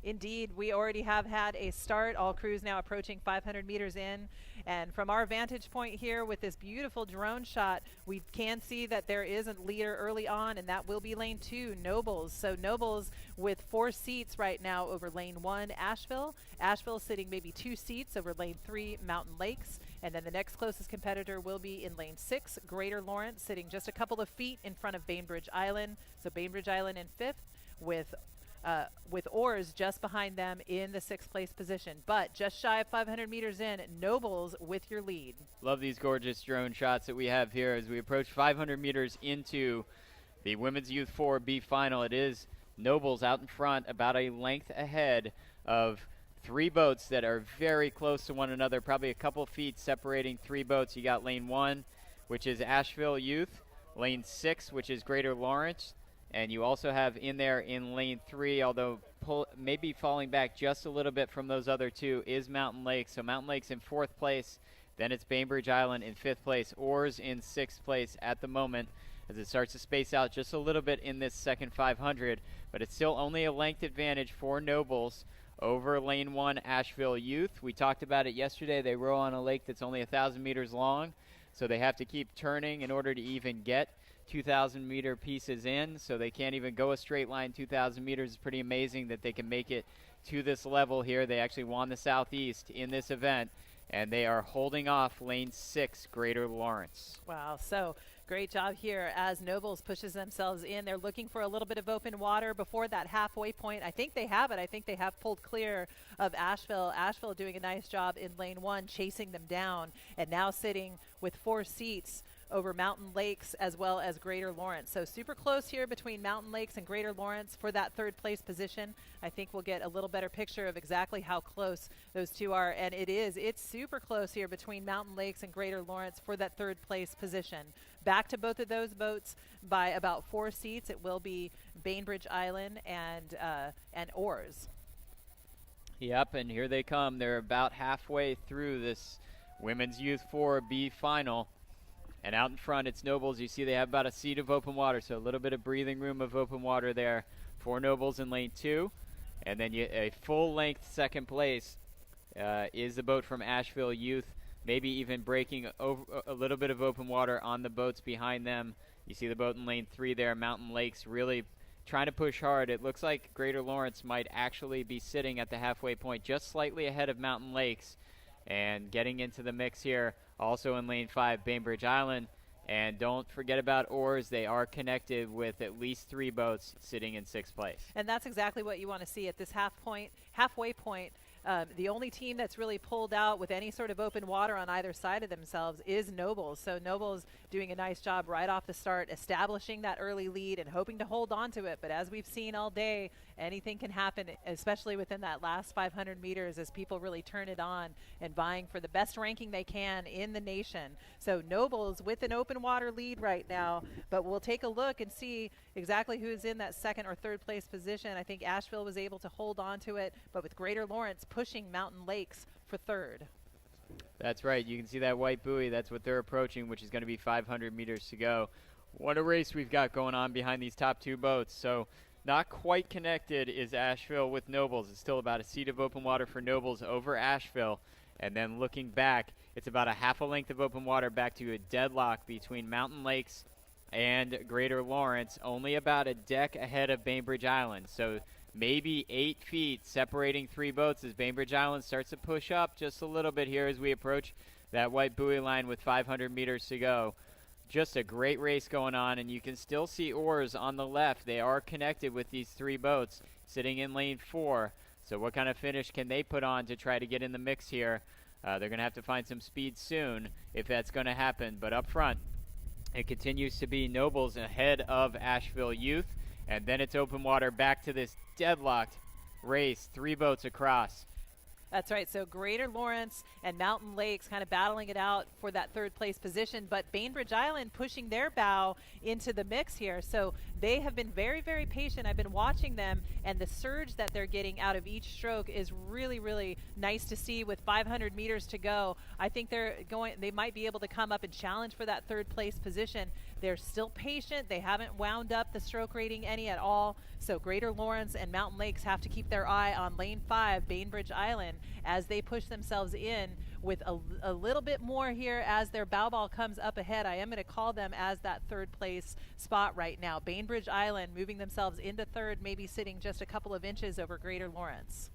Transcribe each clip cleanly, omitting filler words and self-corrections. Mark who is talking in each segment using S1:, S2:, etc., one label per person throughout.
S1: Indeed, we already have had a start. All crews now approaching 500 meters in. And from our vantage point here with this beautiful drone shot, we can see that there is a leader early on, and that will be lane 2, Nobles. So Nobles with 4 seats right now over lane 1, Asheville. Asheville sitting maybe 2 seats over lane 3, Mountain Lakes. And then the next closest competitor will be in lane 6, Greater Lawrence, sitting just a couple of feet in front of Bainbridge Island. So Bainbridge Island in 5th with Oars just behind them in the 6th place position. But just shy of 500 meters in, Nobles with your lead.
S2: Love these gorgeous drone shots that we have here as we approach 500 meters into the Women's Youth 4B final. It is Nobles out in front, about a length ahead of 3 boats that are very close to one another, probably a couple feet separating 3 boats. You got lane 1, which is Asheville Youth, lane 6, which is Greater Lawrence, and you also have in there in lane 3, although maybe falling back just a little bit from those other 2, is Mountain Lakes. So Mountain Lakes in 4th place, then it's Bainbridge Island in 5th place, Oars in 6th place at the moment as it starts to space out just a little bit in this second 500, but it's still only a length advantage for Nobles over lane 1, Asheville Youth. We talked about it yesterday. They row on a lake that's only 1,000 meters long, so they have to keep turning in order to even get 2,000 meter pieces in, so they can't even go a straight line 2,000 meters. It's pretty amazing that they can make it to this level here. They actually won the Southeast in this event, and they are holding off lane 6, Greater Lawrence.
S1: Wow, so great job here as Nobles pushes themselves in. They're looking for a little bit of open water before that halfway point. I think they have it. I think they have pulled clear of Asheville. Asheville doing a nice job in lane 1, chasing them down, and now sitting with 4 seats over Mountain Lakes as well as Greater Lawrence. So super close here between Mountain Lakes and Greater Lawrence for that 3rd place position. I think we'll get a little better picture of exactly how close those 2 are, and it's super close here between Mountain Lakes and Greater Lawrence for that 3rd place position. Back to both of those boats by about 4 seats. It will be Bainbridge Island and Oars.
S2: Yep, and here they come. They're about halfway through this Women's Youth 4B final. And out in front, it's Nobles. You see they have about a seat of open water, so a little bit of breathing room of open water there for Nobles in lane 2. And then a full-length 2nd place is the boat from Asheville Youth, maybe even breaking over a little bit of open water on the boats behind them. You see the boat in lane 3 there, Mountain Lakes, really trying to push hard. It looks like Greater Lawrence might actually be sitting at the halfway point, just slightly ahead of Mountain Lakes. And getting into the mix here, also in lane 5, Bainbridge Island. And don't forget about Oars. They are connected with at least 3 boats sitting in 6th place.
S1: And that's exactly what you want to see at this halfway point. The only team that's really pulled out with any sort of open water on either side of themselves is Nobles. So Nobles doing a nice job right off the start, establishing that early lead and hoping to hold on to it. But as we've seen all day, anything can happen, especially within that last 500 meters as people really turn it on and vying for the best ranking they can in the nation. So Nobles with an open water lead right now, but we'll take a look and see exactly who's in that 2nd or 3rd place position. I think Asheville was able to hold on to it, but with Greater Lawrence pushing Mountain Lakes for 3rd.
S2: That's right. You can see that white buoy. That's what they're approaching, which is going to be 500 meters to go. What a race we've got going on behind these top 2 boats. So not quite connected is Asheville with Nobles. It's still about a seat of open water for Nobles over Asheville. And then looking back, it's about a half a length of open water back to a deadlock between Mountain Lakes and Greater Lawrence, only about a deck ahead of Bainbridge Island. So maybe 8 feet separating 3 boats as Bainbridge Island starts to push up just a little bit here as we approach that white buoy line with 500 meters to go. Just a great race going on, and you can still see Oars on the left. They are connected with these 3 boats sitting in lane 4. So what kind of finish can they put on to try to get in the mix here? They're going to have to find some speed soon if that's going to happen. But up front, it continues to be Nobles ahead of Asheville Youth. And then it's open water back to this deadlocked race, 3 boats across.
S1: That's right. So Greater Lawrence and Mountain Lakes kind of battling it out for that 3rd place position, but Bainbridge Island pushing their bow into the mix here. So They have been very, very patient. I've been watching them, and the surge that they're getting out of each stroke is really, really nice to see. With 500 meters to go, I think they might be able to come up and challenge for that third place position. They're still patient. They haven't wound up the stroke rating any at all. So Greater Lawrence and Mountain Lakes have to keep their eye on lane 5, Bainbridge Island, as they push themselves in with a little bit more here as their bow ball comes up ahead. I am going to call them as that third place spot right now. Bainbridge Island moving themselves into third, maybe sitting just a couple of inches over Greater Lawrence.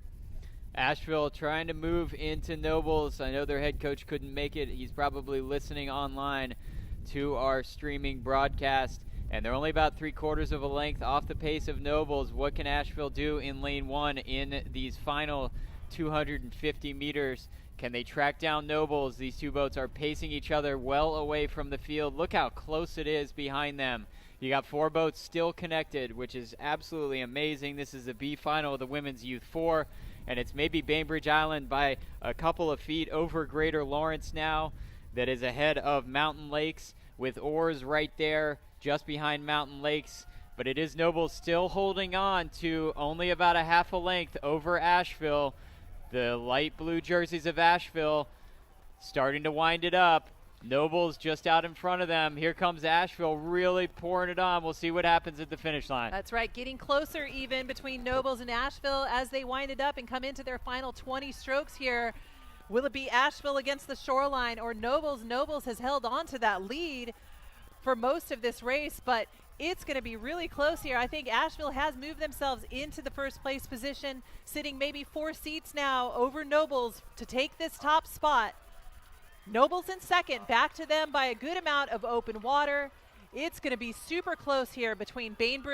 S2: Asheville trying to move into Nobles. I know their head coach couldn't make it. He's probably listening online to our streaming broadcast. And they're only about 3/4 of a length off the pace of Nobles. What can Asheville do in lane 1 in these final 250 meters? Can they track down Nobles? These two boats are pacing each other well away from the field. Look how close it is behind them. You got 4 boats still connected, which is absolutely amazing. This is the B final of the Women's Youth 4, and it's maybe Bainbridge Island by a couple of feet over Greater Lawrence now that is ahead of Mountain Lakes, with oars right there just behind Mountain Lakes. But it is Nobles still holding on to only about a half a length over Asheville. The light blue jerseys of Asheville starting to wind it up. Nobles just out in front of them. Here comes Asheville really pouring it on. We'll see what happens at the finish line.
S1: That's right, getting closer even between Nobles and Asheville as they wind it up and come into their final 20 strokes here. Will it be Asheville against the shoreline or Nobles? Nobles has held on to that lead for most of this race, but it's going to be really close here. I think Asheville has moved themselves into the first place position, sitting maybe 4 seats now over Nobles to take this top spot. Nobles in second, back to them by a good amount of open water. It's going to be super close here between Bainbridge